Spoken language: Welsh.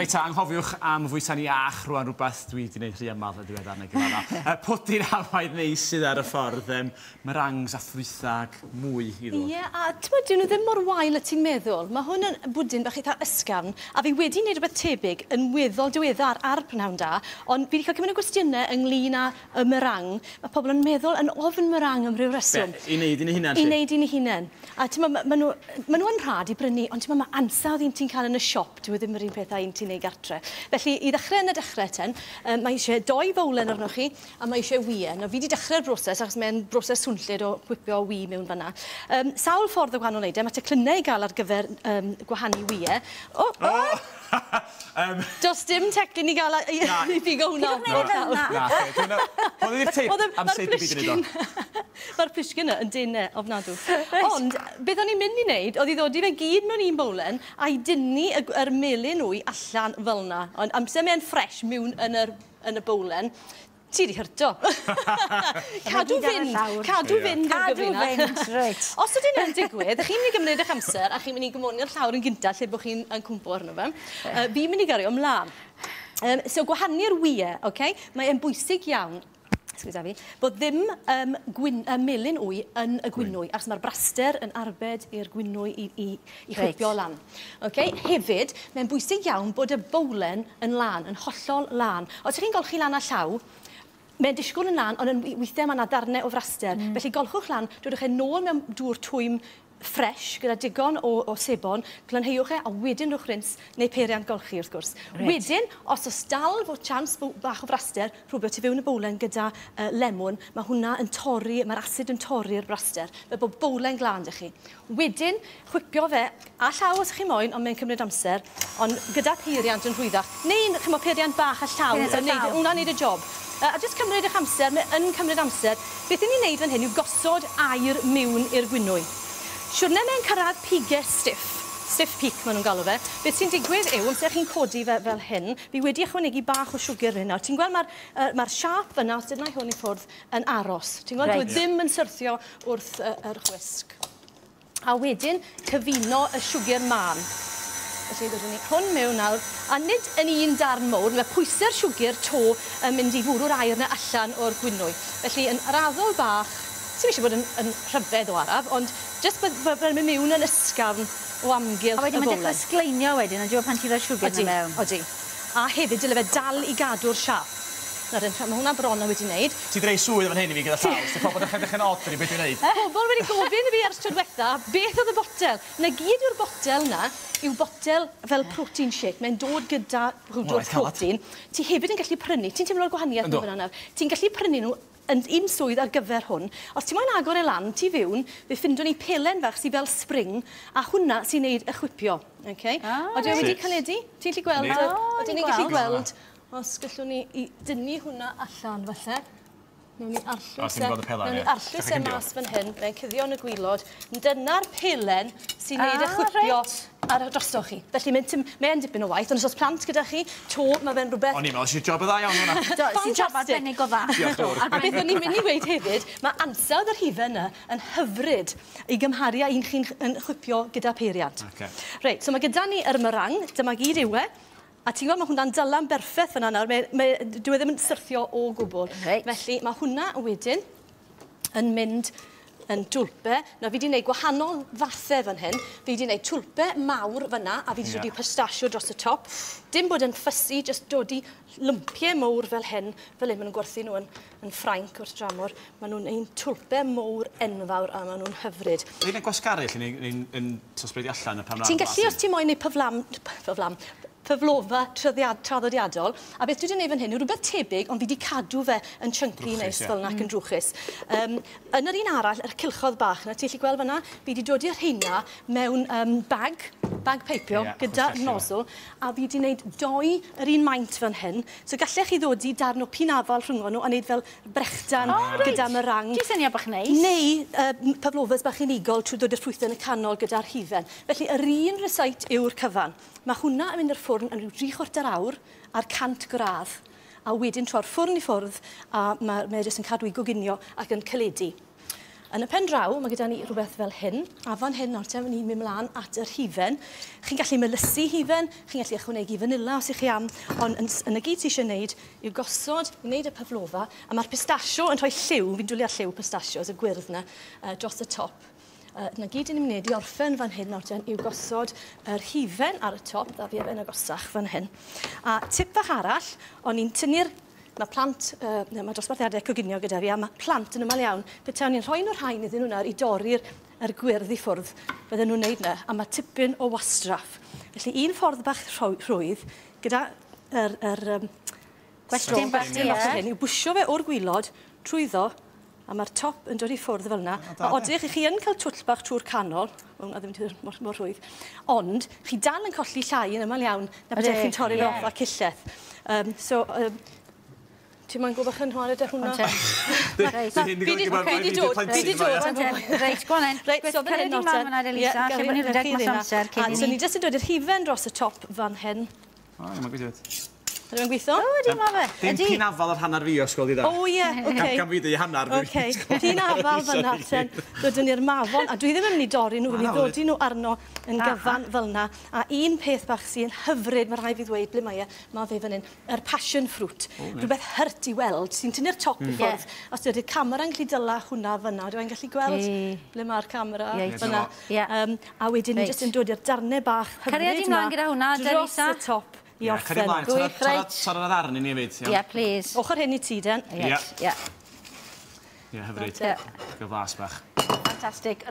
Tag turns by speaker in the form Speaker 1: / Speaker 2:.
Speaker 1: Reit, anghofiwch am fwyta ni ach rwan rhywbeth dwi wedi gwneud rhy ymal y diwedd arna gyfadda. Pwdin hafaidd neis sydd ar y ffordd, merangs a ffrwythag mwy iddo.
Speaker 2: Ie, a ti'n dyn nhw ddim mor wael y ti'n meddwl. Mae hwn yn bwdin bach eitha ysgafn, a fi wedi gwneud rhywbeth tebyg yn weddol diweddar ar Prynhawn Da, ond fi wedi cael cymryd y gwestiynau ynglyn â y merang. Mae pobl yn meddwl yn ofyn merang am ryw reswm.
Speaker 1: I wneud i'n hunan,
Speaker 2: I wneud i'n hunan. A mae nhw yn rhad i brynu, ond mae ansawdd un ti'n cael yn y siop, dwi ddim yr un peth a un ti'n neud gartre. Felly, i ddechrau yn y dechrau ten, mae eisiau 2 fowlen arnoch chi, a mae eisiau wien. Fi wedi dechrau'r broses, achos mae'n broses swnllid o gwipio wi mewn fanna. Sawl ffordd o gwahanol wneud, mae teclynnau i gael ar gyfer gwahanu wie. Does dim teclyn i gael i bigo hwnna.
Speaker 1: Oedd i'r teip am sut i byd yn iddo.
Speaker 2: Mae'r plisgyn yn dynau ofnadw. Ond, beth o'n i'n mynd i wneud, oedd i ddod i fe gyd mewn un bowlen, a i dynnu yr melyn wy allan fel yna. Ond amser mae'n ffres mewn yn y bowlen, ti di hyrto. Cadw fynd.
Speaker 3: Reit.
Speaker 2: Os ydyn nhw'n digwydd, chi'n mynd i gymryd eich amser a chi'n mynd i gymoni'r llawr yn gyntaf lle bod chi'n cwmpo arno fe. Fi'n mynd i gario ymlaen. So, gwahanu'r wie, mae e'n bwysig iawn bod ddim melyn wy yn y gwynwy, ars mae'r braster yn arbed i'r gwynwy i chwipio lan. Hefyd, mae'n bwysig iawn bod y bowlen yn lan, yn hollol lan. Os ydych chi'n golchi lan a llaw, mae'n disgwyl yn lan, ond weithiau mae yna darnau o fraster. Felly golchwch lan, dywch e nôl mewn dŵr twym ffres, gyda digon o sebon, glanheuwch e, a wedyn rhywch rins, neu peiriant golchi wrth gwrs. Wedyn, os oes dal fod chans bach o fraster, rhywbeth i fewn y bowlen gyda lemon, mae hwnna yn torri, mae'r asid yn torri'r braster, fe bod bowlen glan ydych chi. Wedyn, chwipio fe a llaw os chi moyn, ond mae'n cymryd amser, ond gyda peiriant yn rhwyddach. Neu, chi'n peiriant bach a llaw, hwnna'n neud y job. A jyst cymryd eich amser, mae'n cymryd amser. Beth ni'n neud fan hyn yw gosod air mewn i'r gwynwy. Siwrne mae'n cyrraedd pigau stiff peak maen nhw'n galw fe. Beth sy'n digwydd yw, amser chi'n codi fe fel hyn, fi wedi ychwanegu bach o siwgr hyn. Ti'n gweld mae'r siap yna, os ydyn hwn i ffwrdd, yn aros. Ti'n gweld, dwi ddim yn syrthio wrth yr chwisg. A wedyn, cyfuno y siwgr man. Felly, byddwn ni hwn mewn nawr, a nid yn un darn mowr, mae pwysau'r siwgr to yn mynd i fwrw'r air yna allan o'r gwynwy. Felly, yn raddol bach, ti'n eisiau bod yn rhyfedd o araf, ond jyst bod yn mewn yn ysgafn o amgylch y bowlen. A wedyn mae'n dechrau sgleinio wedyn, ond pan ti'n rhoi siwgr yna mewn. Odi. A hefyd, dyle fe dal i gadw'r siap. Mae hwnna bron o wedi wneud.
Speaker 1: Ti dreu swydd am hyn i fi gyda llaws, di pobl dechrau'n odri beth i'n neud.
Speaker 2: Pobl wedi gofyn i fi ers tro diwetha, beth oedd y botel? Na gyd yw'r botel na, yw botel fel protein shake. Mae'n dod gyda rhywdro'r protein. Ti hefyd yn gallu prynu, ti'n teimlo'r gwahaniaeth nhw fyna. Ti'n gallu prynu nhw yn un swydd ar gyfer hwn. Os ti'n moyn agor e lan, ti fewn, fe ffindwn ni pelen fach sydd fel spring, a hwnna sy'n neud y chwipio. Oedden wedi caledu? Ti'n gallu gweld? Oedden ni'n gallu gweld? Os gallwn ni i dynnu hwnna allan falle. Nawn ni arllwys e mas fan hyn, mae'n cuddio yn y gwylod. Dyna'r pelen sy'n neud y chwipio ar y drosoch chi. Felly mae'n dipyn o waith, ond os plant gyda chi, to, mae fe'n rhywbeth...
Speaker 1: O'n i'n meddwl, sy'n job y dda iawn hwnna.
Speaker 3: Sy'n job arbennig o dda.
Speaker 2: A beth o'n i'n mynd i weid hefyd, mae ansawdd yr hifen yna yn hyfryd i gymharu â un chi'n chwipio gyda peiriant. Reit, so mae gyda ni yr merang, dyma gyd yw e. A ti'n gweld, mae hwnna'n dylan berffaith fyna nawr. Dwi ddim yn syrthio o gwbl. Felly, mae hwnna wedyn yn mynd yn twlpe. Na, fi wedi gwneud gwahanol fathau fan hyn. Fi wedi gwneud twlpe mawr fyna, a fi wedi dod i pistachio dros y top. Dim bod yn ffysu, jyst dod i lympiau mawr fel hyn. Fel hyn, maen nhw'n gwerthu nhw yn Ffrainc wrth dramor. Maen nhw'n ein twlpe mawr enfawr, a maen nhw'n hyfryd.
Speaker 1: Ydy'n gwneud gwasgaru, lle ni'n tosbredi allan y pamlan?
Speaker 2: Ti'n gallu, os ti'n moyn neu pyflofa traddodiadol, a beth dwi wedi gwneud fan hyn yw rhywbeth tebyg, ond fi wedi cadw fe yn chunky neis fel yna ac yn drwchus. Yn yr un arall, yr cilchodd bach yna, ti'n gallu gweld fyna, fi wedi dod i'r rheina mewn bag peipio gyda nozzle, a fi wedi gwneud 2 yr un maint fan hyn, so gallech chi ddod i darn o pinafal rhwng nhw a wneud fel brechdan gyda merang.
Speaker 3: Ti'n syniad bach neis?
Speaker 2: Neu pyflofas bach unigol trwy ddod i'r ffrwythau yn y canol gyda'r hifen. Felly, yr un resait yw'r cyfan. Mae hwnna yn mynd i'r ffwrn yn rhyw 3/4 awr ar 100 gradd. A wedyn tro'r ffwrn i ffwrdd, a mae jyst yn cadw i goginio ac yn caledu. Yn y pen draw, mae gyda ni rhywbeth fel hyn, a fan hyn nawr te, ni'n mynd mlaen at yr hifen. Chi'n gallu melysu hifen, chi'n gallu ychwanegu fanila os ych chi am, ond yn y gyd ti eisiau gwneud yw gosod, wneud y paflofa, a mae'r pistachio yn rhoi lliw, fi'n dwlu ar lliw pistachios, y gwyrdd yna, dros y top. Yna gyd ni'n mynd i orffen fan hyn nawr ten, yw gosod yr hifen ar y top, a fi efo'n agosach fan hyn. A tip fach arall, o'n i'n tynnu'r mae plant, mae dosbarthiadau coginio gyda fi, a mae plant yn ymal iawn. Betawn ni'n rhoi nhw'r rhain iddyn nhw'n i dorri'r gwyrdd i ffwrdd, bydden nhw'n wneud yna, a mae tipyn o wastraff. Felly un ffordd bach rhwydd, gyda gwestiwn bach hyn, yw bwysio fe o'r gwylod, trwyddo, a mae'r top yn dod i ffwrdd fel yna. A odrych, chi yn cael twll bach trwy'r canol, hwnna ddim mor rhwydd, ond chi dal yn colli llai yn ymal iawn, na byddech chi'n torri'r off a cilleth. Ti'n ma'n gwybod yn hwnna dy hwnna?
Speaker 3: Reit, gwanen. Reit, so fan hyn nawr te. Lle bod ni'n rhedeg mas amser cyn i ni.
Speaker 2: So ni jyst yn dod i'r hifen dros y top fan hyn.
Speaker 1: O, mae'n gweithio.
Speaker 2: Ydy'n gweithio?
Speaker 3: O, dim ma fe.
Speaker 1: Dim pyn afal ar hanner fi o sgol di da.
Speaker 2: O, ie, oce.
Speaker 1: Gan fi dy i hanner fi.
Speaker 2: Oce, pyn afal fan'na ten. Dydyn ni'r mafon, a dwi ddim yn mynd i dorri nhw, fi'n i ddodi nhw arno yn gyfan fel yna. A un peth bach sy'n hyfryd, mae rhai fi ddweud ble mae fe fan hyn, yr passion fruit. Rhywbeth hyrt i weld, sy'n tynnu'r top i ffwrdd. Os ydy'r camera'n gallu dyla hwnna fyna, dwi'n gallu gweld ble mae'r camera fyna. A wedyn ni jyst yn dod i'r darnau bach hyfryd yma dros y top.
Speaker 1: Cari mlaen, torro'r ddarn i ni hefyd.
Speaker 3: Ie, please.
Speaker 2: Ochr hyn i ti, Den.
Speaker 3: Ie.
Speaker 1: Ie, hyfryd. Gyflas bach.
Speaker 3: Fantastic.